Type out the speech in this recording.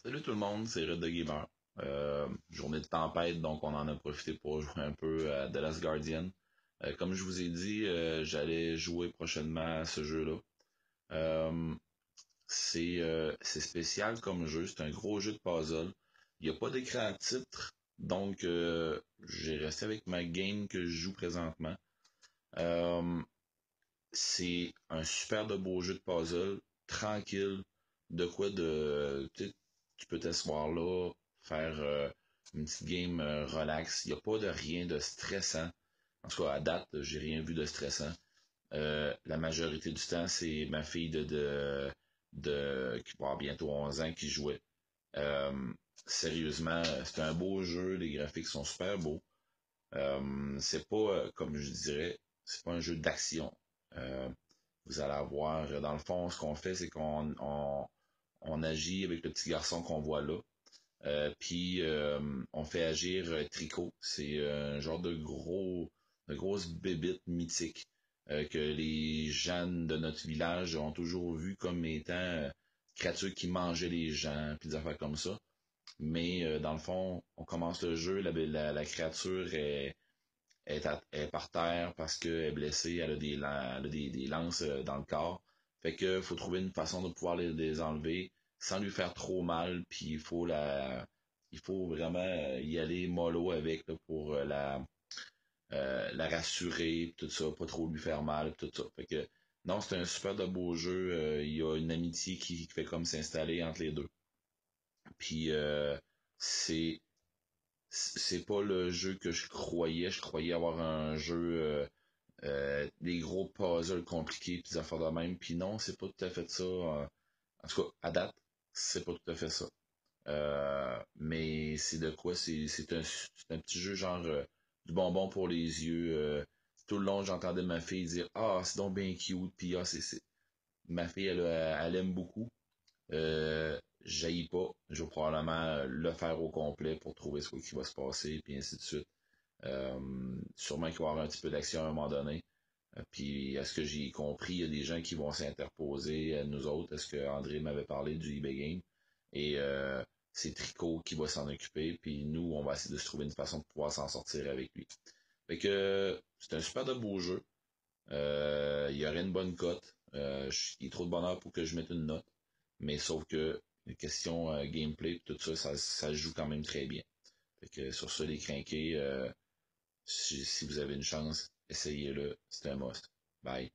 Salut tout le monde, c'est Red the Gamer. Journée de tempête, donc on en a profité pour jouer un peu à The Last Guardian. Comme je vous ai dit, j'allais jouer prochainement à ce jeu-là. Euh, c'est spécial comme jeu, c'est un gros jeu de puzzle. Il n'y a pas d'écran à titre, donc j'ai resté avec ma game que je joue présentement. Euh, c'est un super de beau jeu de puzzle, tranquille, de quoi de. Tu peux t'asseoir là, faire une petite game relax. Il n'y a pas de rien de stressant. En tout cas, à date, j'ai rien vu de stressant. La majorité du temps, c'est ma fille qui va avoir bientôt 11 ans qui jouait. Euh, Sérieusement, c'est un beau jeu, les graphiques sont super beaux. C'est pas, comme je dirais, c'est pas un jeu d'action. Euh, Vous allez avoir, dans le fond, ce qu'on fait, c'est qu'on agit avec le petit garçon qu'on voit là. Puis on fait agir Tricot. C'est un genre de grosse bébite mythique que les gens de notre village ont toujours vu comme étant créatures qui mangeaient les gens, puis des affaires comme ça. Mais dans le fond, on commence le jeu, la créature est par terre parce qu'elle est blessée, elle a des lances dans le corps. Fait que faut trouver une façon de pouvoir les enlever sans lui faire trop mal, puis il faut vraiment y aller mollo avec là, pour la rassurer, pis tout ça, pas trop lui faire mal, pis tout ça. Fait que non, c'est un super de beau jeu. Il y a une amitié qui fait comme s'installer entre les deux. Puis c'est pas le jeu que je croyais. Je croyais avoir un jeu des gros puzzles compliqués puis des affaires de même. Puis non, c'est pas tout à fait ça. En tout cas, à date, c'est pas tout à fait ça. Mais c'est de quoi? C'est un petit jeu genre du bonbon pour les yeux. Tout le long, j'entendais ma fille dire ah, c'est donc bien cute. Puis ah, ma fille, elle aime beaucoup. J'haïs pas. Je vais probablement le faire au complet pour trouver ce qui va se passer, puis ainsi de suite. Sûrement qu'il va y avoir un petit peu d'action à un moment donné. Puis, à ce que j'ai compris, il y a des gens qui vont s'interposer à nous autres. Est-ce que André m'avait parlé du eBay Game? Et c'est Tricot qui va s'en occuper. Puis nous, on va essayer de se trouver une façon de pouvoir s'en sortir avec lui. Fait que c'est un super de beau jeu. Il y aurait une bonne cote. Il est trop de bonheur pour que je mette une note. Mais sauf que les questions gameplay et tout ça, ça se joue quand même très bien. Fait que sur ça, les crinqués, si vous avez une chance, essayez-le. C'est un must. Bye.